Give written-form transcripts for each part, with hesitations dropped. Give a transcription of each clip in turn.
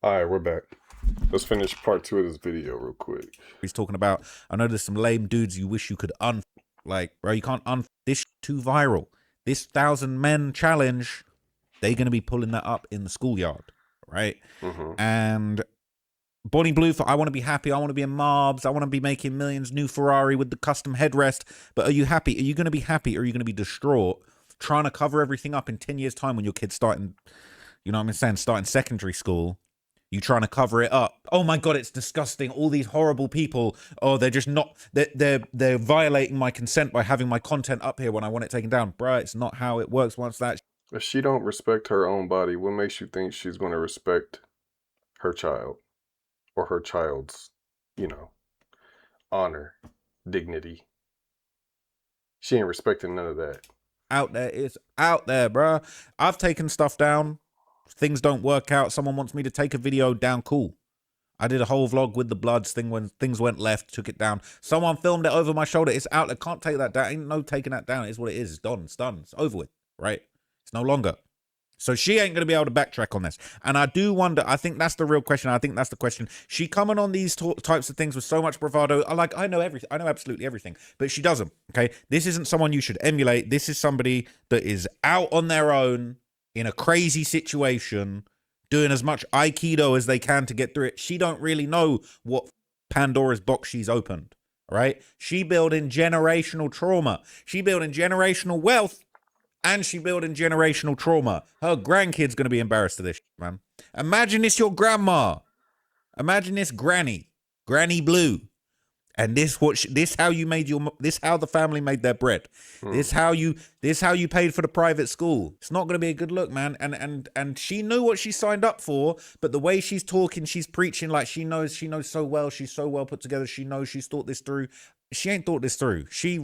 All right, we're back. Let's finish part 2 of this video real quick. He's talking about, I know there's some lame dudes you wish you could like, bro, you can't this too viral. This 1,000 men challenge, they're going to be pulling that up in the schoolyard, right? And Bonnie Blue for I want to be happy, I want to be in Marbs, I want to be making millions, new Ferrari with the custom headrest. But are you happy? Are you going to be happy, or are you going to be distraught trying to cover everything up in 10 years time when your kid's starting, you know what I'm saying, starting secondary school? You trying to cover it up. Oh my God, it's disgusting. All these horrible people. Oh, they're just not, they're violating my consent by having my content up here when I want it taken down. Bruh, it's not how it works once that. If she don't respect her own body, what makes you think she's going to respect her child or her child's, honor, dignity? She ain't respecting none of that. Out there, it's out there, bruh. I've taken stuff down. Things don't work out. Someone wants me to take a video down. Cool. I did a whole vlog with the Bloods thing when things went left, took it down. Someone filmed it over my shoulder. It's out. I can't take that down. Ain't no taking that down. It's what it is. It's done. It's done. It's over with, right? It's no longer. So she ain't going to be able to backtrack on this. And I do wonder, I think that's the real question. I think that's the question. She coming on these types of things with so much bravado. I know everything. I know absolutely everything. But she doesn't, okay? This isn't someone you should emulate. This is somebody that is out on their own in a crazy situation, doing as much Aikido as they can to get through it. She don't really know what Pandora's box she's opened, right? She building generational trauma. She building generational wealth, and she building generational trauma. Her grandkid's going to be embarrassed of this, man. Imagine this your grandma. Imagine this Granny Blue. And this how you made this how the family made their bread. This how you paid for the private school. It's not going to be a good look, man. And she knew what she signed up for, but the way she's talking, she's preaching like she knows so well. She's so well put together. She knows she's thought this through. She ain't thought this through. She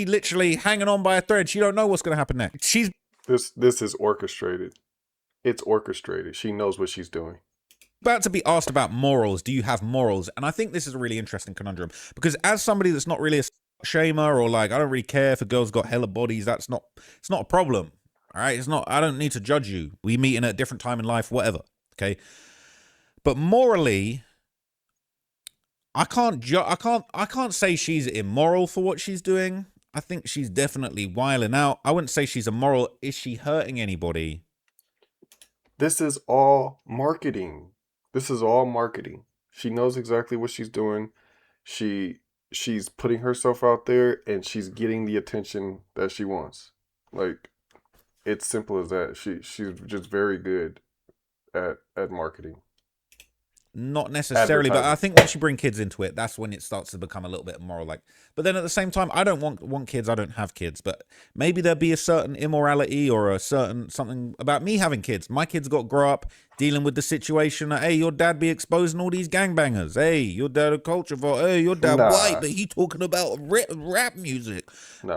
literally hanging on by a thread. She don't know what's going to happen next. This is orchestrated. It's orchestrated. She knows what she's doing. About to be asked about morals. Do you have morals? And I think this is a really interesting conundrum, because as somebody that's not really a shamer, or like, I don't really care if a girl's got hella bodies, it's not a problem. All right. I don't need to judge you. We meet in a different time in life, whatever. Okay. But morally, I can't say she's immoral for what she's doing. I think she's definitely wilding out. I wouldn't say she's immoral. Is she hurting anybody? This is all marketing. This is all marketing. She knows exactly what she's doing. She's putting herself out there, and she's getting the attention that she wants. Like, it's simple as that. She's just very good at marketing. Not necessarily, but I think once you bring kids into it, that's when it starts to become a little bit immoral. Like, but then at the same time, I don't want kids. I don't have kids, but maybe there'll be a certain immorality or a certain something about me having kids. My kids got to grow up dealing with the situation that, hey, your dad be exposing all these gangbangers. Hey, your dad a culture for. Hey, your dad white, but he talking about rap music.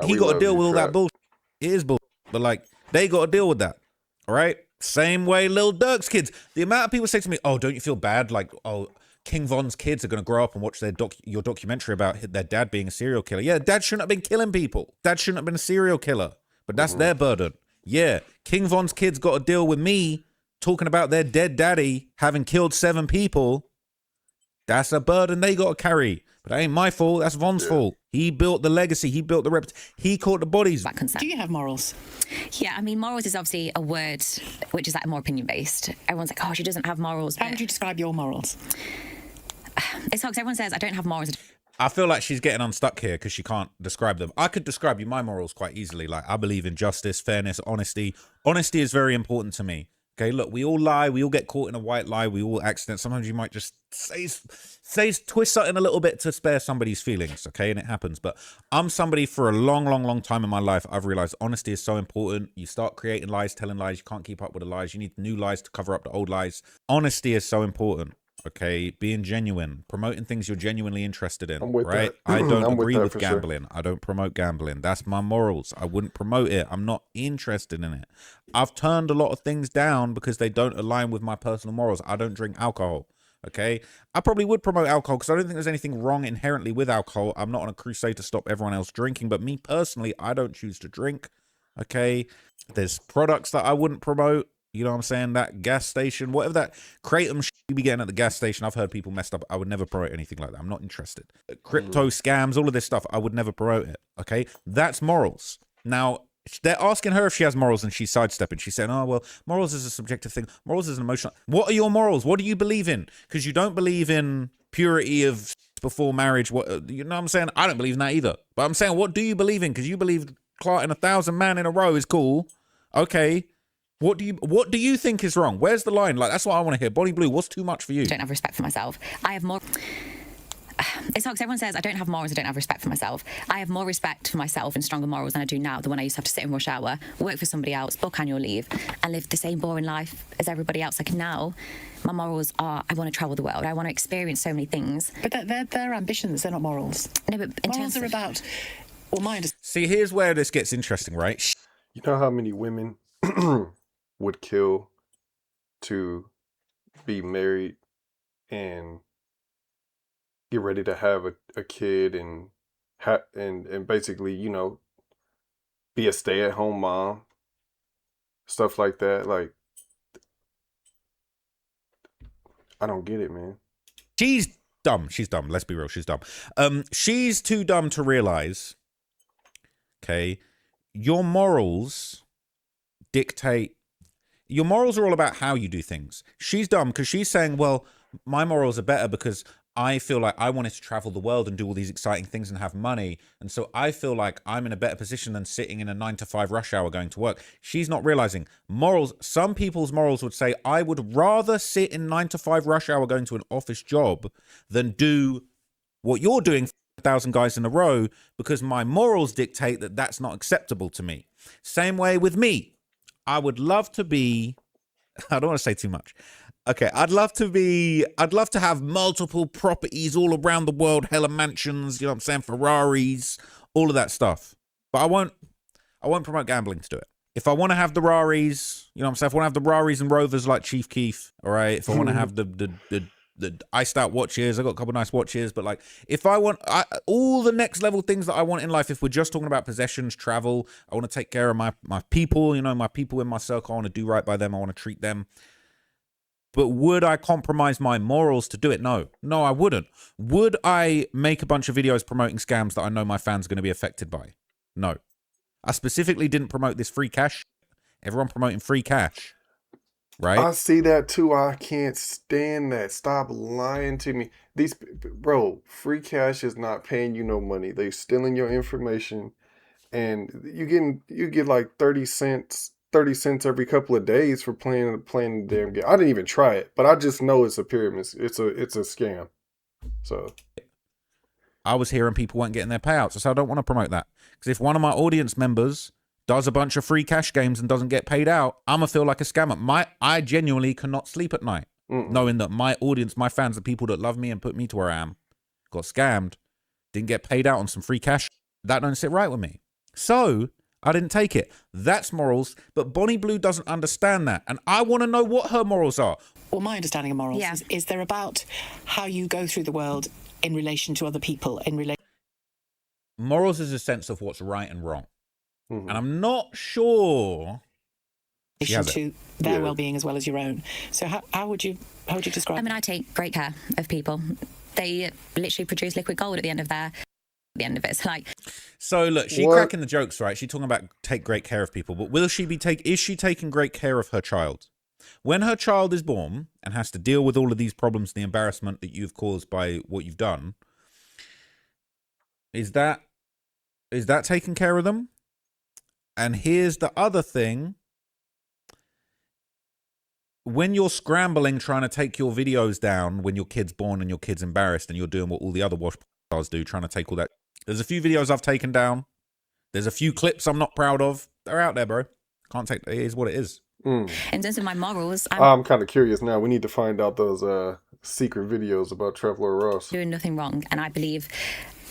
He got to deal with all that bullshit. It is bullshit, but like, they got to deal with that. All right. Same way Lil Durk's kids. The amount of people say to me, oh, don't you feel bad? Like, oh, King Von's kids are going to grow up and watch your documentary about their dad being a serial killer. Yeah, dad shouldn't have been killing people. Dad shouldn't have been a serial killer. But that's their burden. Yeah, King Von's kids got to deal with me talking about their dead daddy having killed 7 people. That's a burden they got to carry. But that ain't my fault. That's Von's fault. He built the legacy. He built the reputation. He caught the bodies. Do you have morals? Yeah, I mean, morals is obviously a word which is like more opinion-based. Everyone's like, oh, she doesn't have morals. How would you describe your morals? It's hard because everyone says I don't have morals. I feel like she's getting unstuck here because she can't describe them. I could describe you my morals quite easily. Like, I believe in justice, fairness, honesty. Honesty is very important to me. Okay, look, we all lie. We all get caught in a white lie. We all accident. Sometimes you might just twist something a little bit to spare somebody's feelings, okay? And it happens. But I'm somebody for a long, long, long time in my life, I've realized honesty is so important. You start creating lies, telling lies. You can't keep up with the lies. You need new lies to cover up the old lies. Honesty is so important. Okay, being genuine, promoting things you're genuinely interested in, right? I don't agree with gambling. I don't promote gambling. That's my morals. I wouldn't promote it. I'm not interested in it. I've turned a lot of things down because they don't align with my personal morals. I don't drink alcohol. Okay, I probably would promote alcohol because I don't think there's anything wrong inherently with alcohol. I'm not on a crusade to stop everyone else drinking, but me personally, I don't choose to drink. Okay, there's products that I wouldn't promote. You know what I'm saying? That gas station, whatever that Kratom you be getting at the gas station. I've heard people messed up. I would never promote anything like that. I'm not interested. Crypto scams, all of this stuff, I would never promote it. Okay? That's morals. Now, they're asking her if she has morals and she's sidestepping. She's saying, oh, well, morals is a subjective thing. Morals is an emotional. What are your morals? What do you believe in? Because you don't believe in purity of before marriage. What, you know what I'm saying? I don't believe in that either. But I'm saying, what do you believe in? Because you believe clarting 1,000 man in a row is cool. Okay. What do you think is wrong? Where's the line? Like, that's what I want to hear. Bonnie Blue, what's too much for you? I don't have respect for myself. I have more... It's hard because everyone says I don't have morals, I don't have respect for myself. I have more respect for myself and stronger morals than I do now, the one I used to have to sit in rush hour, work for somebody else, book annual leave, and live the same boring life as everybody else. Like now, my morals are I want to travel the world, I want to experience so many things. But they're ambitions, they're not morals. No, but in Morals terms are of... about... Well, my understanding... See, here's where this gets interesting, right? You know how many women would kill to be married and get ready to have a kid and and basically, you know, be a stay-at-home mom, stuff like that. Like, I don't get it, man. She's dumb. She's dumb. Let's be real. She's dumb. She's too dumb to realize, okay, your morals dictate. Your morals are all about how you do things. She's dumb because she's saying, well, my morals are better because I feel like I wanted to travel the world and do all these exciting things and have money. And so I feel like I'm in a better position than sitting in a 9-to-5 rush hour going to work. She's not realizing morals. Some people's morals would say, I would rather sit in 9-to-5 rush hour going to an office job than do what you're doing for 1,000 guys in a row because my morals dictate that that's not acceptable to me. Same way with me. I would love to be, I don't want to say too much. Okay, I'd love to have multiple properties all around the world, hella mansions, you know what I'm saying, Ferraris, all of that stuff. But I won't promote gambling to do it. If I want to have the Raris, you know what I'm saying, if I want to have the Raris and Rovers like Chief Keef, all right, if I want to have the iced out watches, I got a couple nice watches, but like if I want all the next level things that I want in life, if we're just talking about possessions, travel, I want to take care of my people, you know, my people in my circle, I want to do right by them, I want to treat them. But would I compromise my morals to do it? No, I wouldn't. Would I make a bunch of videos promoting scams that I know my fans are going to be affected by? No. I specifically didn't promote this free cash. Everyone promoting free cash, right? I see that too. I can't stand that. Stop lying to me. Bro, free cash is not paying you no money. They stealing your information, and you get like 30 cents every couple of days for playing the damn game. I didn't even try it, but I just know it's a pyramid. It's a scam. So I was hearing people weren't getting their payouts. So I don't want to promote that. Because if one of my audience members does a bunch of free cash games and doesn't get paid out, I'm going to feel like a scammer. I genuinely cannot sleep at night knowing that my audience, my fans, the people that love me and put me to where I am, got scammed, didn't get paid out on some free cash. That don't sit right with me. So I didn't take it. That's morals. But Bonnie Blue doesn't understand that. And I want to know what her morals are. Well, my understanding of morals Yeah. is they're about how you go through the world in relation to other people, Morals is a sense of what's right and wrong. mhm. And I'm not sure she has it. to their Yeah. well-being as well as your own. So how would you describe I mean, I take great care of people. They literally produce liquid gold at the end of it. It's like, So look, she What? cracking the jokes, right? She's talking about take great care of people, but is she taking great care of her child? When her child is born and has to deal with all of these problems, the embarrassment that you've caused by what you've done, is that taking care of them? And here's the other thing. When you're scrambling trying to take your videos down when your kid's born and your kid's embarrassed and you're doing what all the other wash stars do, trying to take all that. There's a few videos I've taken down. There's a few clips I'm not proud of. They're out there, bro. Can't take it is what it is. in terms of my morals, I'm kind of curious now. We need to find out those secret videos about Trevor Ross. doing nothing wrong. And I believe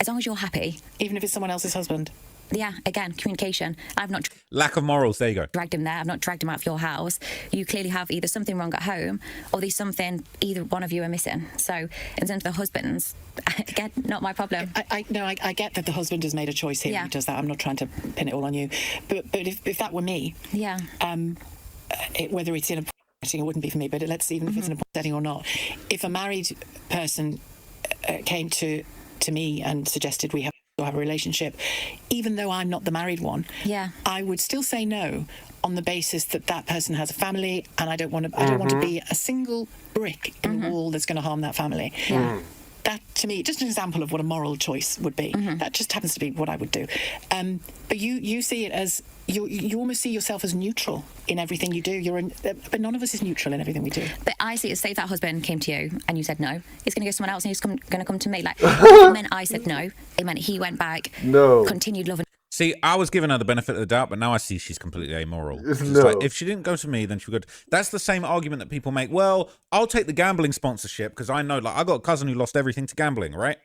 as long as you're happy, even if it's someone else's husband? yeah, again, communication. I've not Lack of morals. There you go. dragged him there. I've not dragged him out of your house. You clearly have either something wrong at home or there's something either one of you are missing. So in terms of the husbands, again, not my problem. I get that the husband has made a choice here. Yeah. He does that. I'm not trying to pin it all on you. But if that were me, Yeah. whether it's in a setting, it wouldn't be for me, but let's even if it's in a setting or not. If a married person came to me and suggested we have a relationship, even though I'm not the married one, I would still say no on the basis that that person has a family, and I don't want to be a single brick in the wall that's going to harm that family. That, to me, just an example of what a moral choice would be. That just happens to be what I would do. But you see it as, you almost see yourself as neutral in everything you do. But none of us is neutral in everything we do. But I see it, say if that husband came to you and you said no, he's going to go to someone else and he's going to come to me. Like, it meant I said no. It meant he went back, continued loving. See, I was giving her the benefit of the doubt, but now I see she's completely amoral. It's No. like, if she didn't go to me, then she would. That's the same argument that people make. Well, I'll take the gambling sponsorship because I know, like, I got a cousin who lost everything to gambling, right?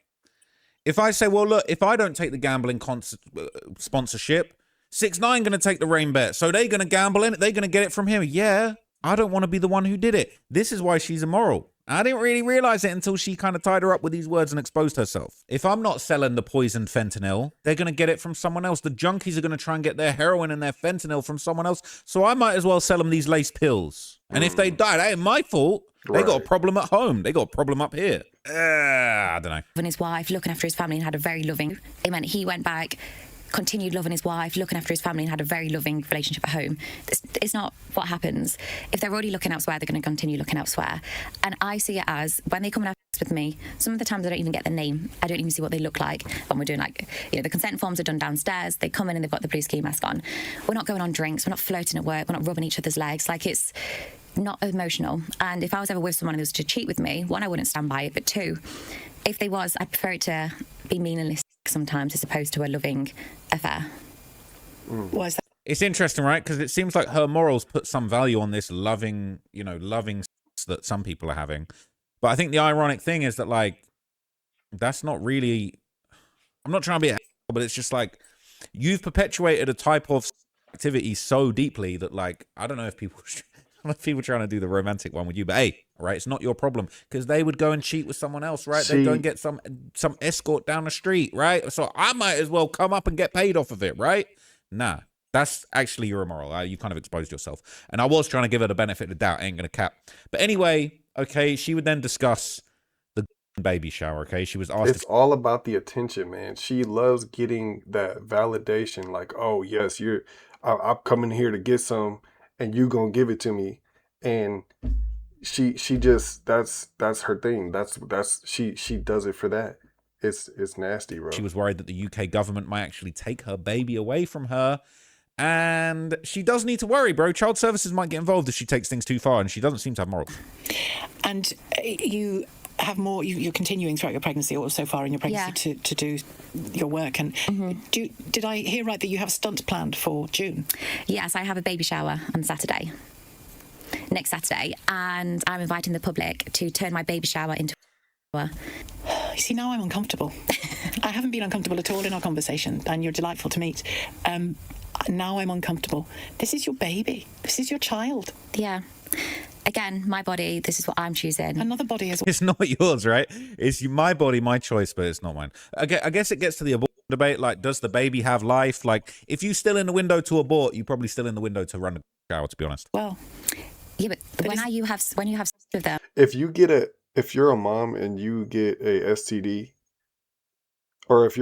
If I say, well, look, if I don't take the gambling sponsorship, 6ix9ine going to take the rain bet, so they're going to gamble in it. They're going to get it from him. Yeah, I don't want to be the one who did it. This is why she's immoral. I didn't really realize it until she kind of tied her up with these words and exposed herself. If I'm not selling the poisoned fentanyl, they're going to get it from someone else. The junkies are going to try and get their heroin and their fentanyl from someone else. So I might as well sell them these lace pills. And if they die, that ain't my fault. They got a problem at home. They got a problem up here. I don't know. And his wife, looking after his family, and had a very loving. It meant he went back, continued loving his wife, looking after his family, and had a very loving relationship at home. It's not what happens. If they're already looking elsewhere, they're going to continue looking elsewhere. And I see it as, when they come and have sex with me, some of the times I don't even get their name. I don't even see what they look like. When we're doing, like, the consent forms are done downstairs. They come in and they've got the blue ski mask on. We're not going on drinks. We're not flirting at work. We're not rubbing each other's legs. Like, it's not emotional. And if I was ever with someone who was to cheat with me, one, I wouldn't stand by it. But two, if they was, I'd prefer it to be meaningless sometimes as opposed to a loving affair. Why is that? It's interesting, right? Because it seems like her morals put some value on this loving sex that some people are having. But I think the ironic thing is that, like, that's not really... I'm not trying to be a but it's just like, you've perpetuated a type of activity so deeply that, like, I don't know if people... people trying to do the romantic one with you, but hey, right, it's not your problem, because they would go and cheat with someone else, right? They'd go and get some escort down the street, right? So I might as well come up and get paid off of it, right? Nah, that's actually you're immoral. You kind of exposed yourself. And I was trying to give her the benefit of the doubt. Ain't gonna cap. But anyway, okay, she would then discuss the baby shower. Okay, she was asked. It's all about the attention, man. She loves getting that validation. Like, oh yes, I'm coming here to get some, and you gonna give it to me. And she just that's her thing. She does it for that. It's nasty, bro. She was worried that the UK government might actually take her baby away from her. And she does need to worry, bro. Child services might get involved if she takes things too far, and she doesn't seem to have morals. And you have more, you're continuing throughout your pregnancy, or so far in your pregnancy, to do your work. And did I hear right that you have stunts planned for June? Yes, I have a baby shower on Saturday. Next Saturday. And I'm inviting the public to turn my baby shower into a... You see, now I'm uncomfortable. I haven't been uncomfortable at all in our conversation, and you're delightful to meet. Now I'm uncomfortable. This is your baby. This is your child. Yeah. Again, my body, this is what I'm choosing. Another body as well. It's not yours, right? It's my body, my choice, but it's not mine. I guess it gets to the abortion debate. Like, does the baby have life? Like, if you still in the window to abort, you're probably still in the window to run the shower, to be honest. Well, yeah, but when you have sex with them, If you're a mom and you get a STD, or if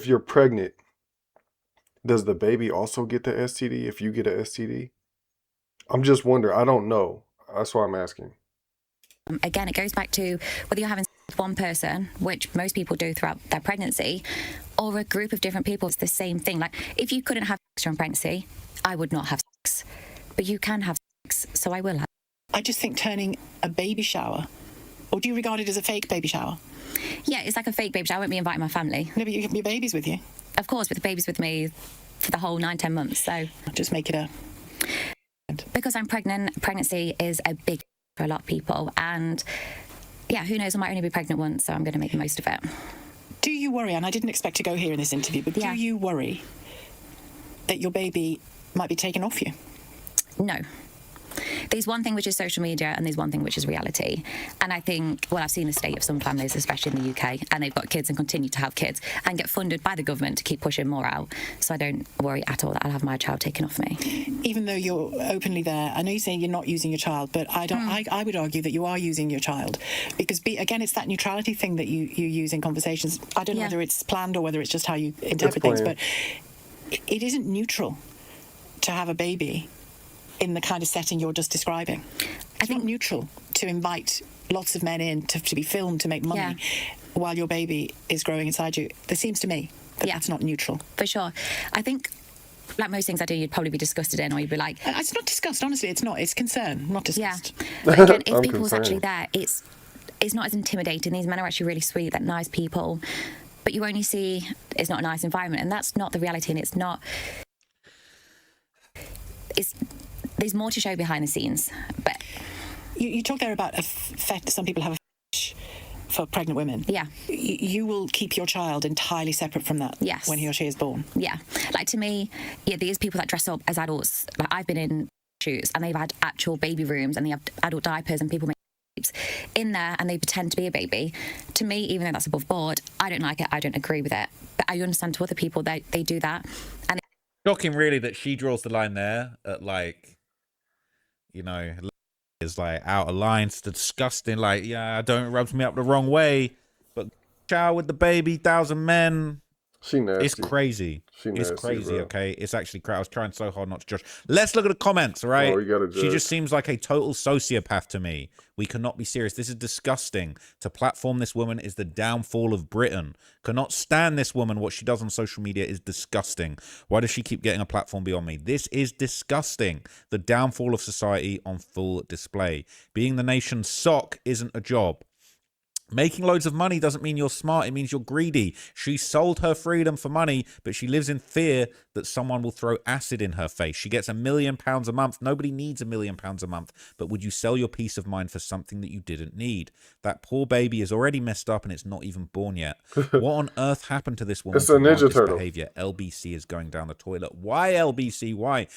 you're pregnant, does the baby also get the STD if you get a STD? I'm just wondering. I don't know. That's why I'm asking. again, it goes back to whether you're having sex with one person, which most people do throughout their pregnancy, or a group of different people. It's the same thing. Like, if you couldn't have sex during pregnancy, I would not have sex. But you can have sex, so I will have. I just think turning a baby shower, or do you regard it as a fake baby shower? Yeah, it's like a fake baby shower. I won't be inviting my family. No, but you have your babies with you. Of course, but the baby's with me for the whole 9-10 months, so... Just make it a... Because I'm pregnant, pregnancy is a big for a lot of people. And, yeah, who knows, I might only be pregnant once, so I'm going to make the most of it. Do you worry, and I didn't expect to go here in this interview, but do you worry that your baby might be taken off you? No. there's one thing which is social media and there's one thing which is reality. And I think, well, I've seen the state of some families, especially in the UK, and they've got kids and continue to have kids and get funded by the government to keep pushing more out. So I don't worry at all that I'll have my child taken off me. Even though you're openly there, I know you're saying you're not using your child, but I would argue that you are using your child, because again, it's that neutrality thing that you use in conversations. I don't know whether it's planned or whether it's just how you interpret things, but it isn't neutral to have a baby in the kind of setting you're just describing. I think neutral to invite lots of men in to be filmed to make money while your baby is growing inside you. There seems to me that that's not neutral. For sure. I think, like most things I do, you'd probably be disgusted in, or you'd be like... It's not disgust, honestly, it's not. It's concern, not disgust. Yeah. But again, if people's actually there, it's not as intimidating. These men are actually really sweet, they're nice people. But you only see it's not a nice environment, and that's not the reality, and it's not... There's more to show behind the scenes, but... You talk there about some people have a fetish for pregnant women. Yeah. You will keep your child entirely separate from that when he or she is born. Yeah. Like, to me, these people that dress up as adults, like, I've been in shoots and they've had actual baby rooms and they have adult diapers and people make shapes in there and they pretend to be a baby. To me, even though that's above board, I don't like it, I don't agree with it. But I understand to other people they do that. And Shocking, really, that she draws the line there at, like, you know, is like out of line. It's disgusting. Like, yeah, don't rubs me up the wrong way, but shower with the baby, 1,000 men. She nasty. It's crazy. It's crazy, bro. okay? It's actually crazy. I was trying so hard not to judge. Let's look at the comments, all right? Oh, you gotta judge. She just seems like a total sociopath to me. We cannot be serious. This is disgusting. To platform this woman is the downfall of Britain. Cannot stand this woman. What she does on social media is disgusting. Why does she keep getting a platform beyond me? This is disgusting. The downfall of society on full display. Being the nation's sock isn't a job. Making loads of money doesn't mean you're smart. It means you're greedy. She sold her freedom for money, but she lives in fear that someone will throw acid in her face. She gets £1 million a month. Nobody needs £1 million a month. But would you sell your peace of mind for something that you didn't need? That poor baby is already messed up and it's not even born yet. What on earth happened to this woman? It's a Ninja Turtle. Behavior. LBC is going down the toilet. Why, LBC? Why?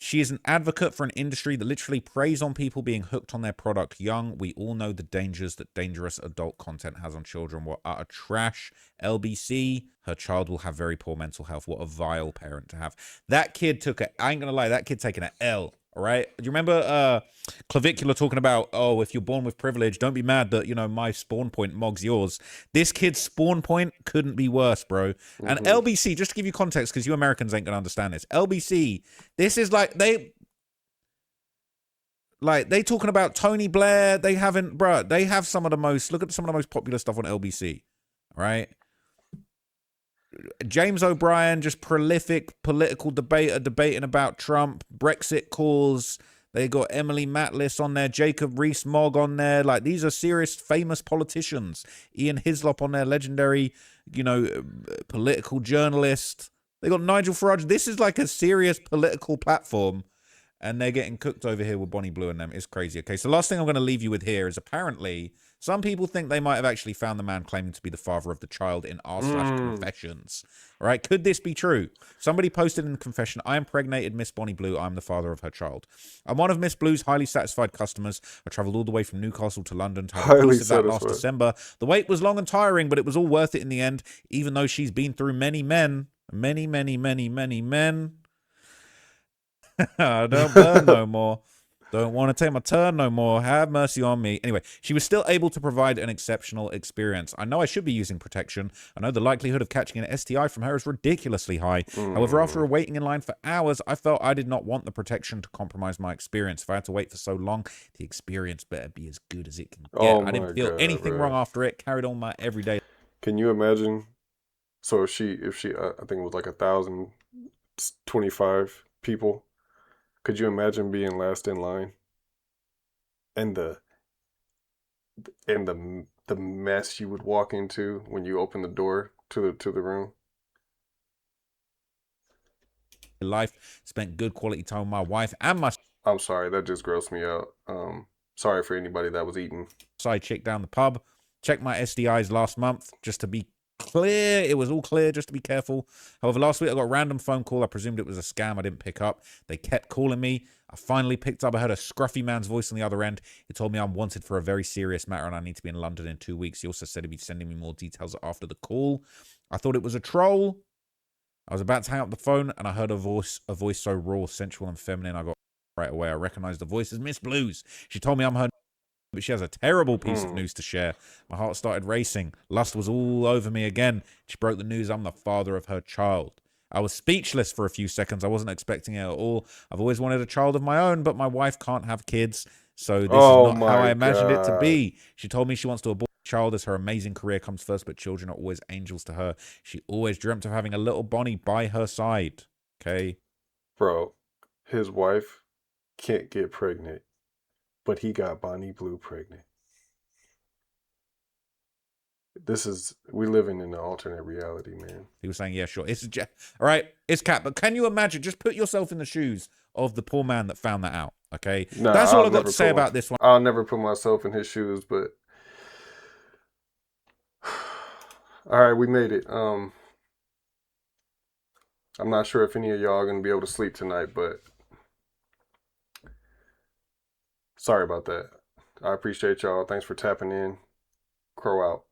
She is an advocate for an industry that literally preys on people being hooked on their product young. We all know the dangers that dangerous adult content has on children. What utter trash. LBC, her child will have very poor mental health. What a vile parent to have. That kid took a... I ain't gonna lie, that kid taking an L. All right. Do you remember Clavicular talking about, oh, if you're born with privilege, don't be mad that, you know, my spawn point mogs yours. This kid's spawn point couldn't be worse, bro. And LBC, just to give you context, because you Americans ain't going to understand this. LBC, this is like they talking about Tony Blair. They haven't, bro. They have some of the most, look at some of the most popular stuff on LBC. All right. James O'Brien, just prolific political debater, debating about Trump, Brexit calls. They got Emily Matlis on there, Jacob Rees-Mogg on there. Like, these are serious, famous politicians. Ian Hislop on there, legendary, you know, political journalist. They got Nigel Farage. This is like a serious political platform. And they're getting cooked over here with Bonnie Blue and them. It's crazy. Okay, so last thing I'm going to leave you with here is apparently some people think they might have actually found the man claiming to be the father of the child in r/confessions. All right, could this be true? Somebody posted in the confession, I impregnated Miss Bonnie Blue. I'm the father of her child. I'm one of Miss Blue's highly satisfied customers. I travelled all the way from Newcastle to London to have a piece of that last December. The wait was long and tiring, but it was all worth it in the end, even though she's been through many men. Many men. I don't burn no more. Don't want to take my turn no more. Have mercy on me. Anyway, she was still able to provide an exceptional experience. I know I should be using protection. I know the likelihood of catching an STI from her is ridiculously high. However, after waiting in line for hours, I felt I did not want the protection to compromise my experience. If I had to wait for so long, the experience better be as good as it can get. I didn't feel anything wrong after it. Carried on my everyday. Can you imagine? So if she, I think it was like 1,025 people. Could you imagine being last in line? And the mess you would walk into when you open the door to the room? Life, spent good quality time with my wife and my... I'm sorry, that just grossed me out. Sorry for anybody that was eating. Side chick down the pub. Checked my SDIs last month just to be clear. It was all clear, just to be careful. However, last week I got a random phone call. I presumed it was a scam. I didn't pick up. They kept calling me. I finally picked up. I heard a scruffy man's voice on the other end. He told me I'm wanted for a very serious matter and I need to be in London in 2 weeks. He also said he'd be sending me more details after the call. I thought it was a troll. I was about to hang up the phone and I heard a voice so raw, sensual, and feminine. I got right away. I recognized the voice as Miss Blues. She told me I'm her, but she has a terrible piece of news to share. My heart started racing. Lust was all over me again. She broke the news I'm the father of her child. I was speechless for a few seconds. I wasn't expecting it at all. I've always wanted a child of my own, but my wife can't have kids, so this is Oh not how I my imagined it to God. be. She told me she wants to abort a child as her amazing career comes first, but children are always angels to her. She always dreamt of having a little Bonnie by her side. Okay? Bro, his wife can't get pregnant, but he got Bonnie Blue pregnant. We living in an alternate reality, man. He was saying, yeah, sure. All right, it's cat. But can you imagine? Just put yourself in the shoes of the poor man that found that out. Okay, Nah, that's all I got to say about this one. I'll never put myself in his shoes, but all right, we made it. I'm not sure if any of y'all are gonna be able to sleep tonight, but sorry about that. I appreciate y'all. Thanks for tapping in. Crow out.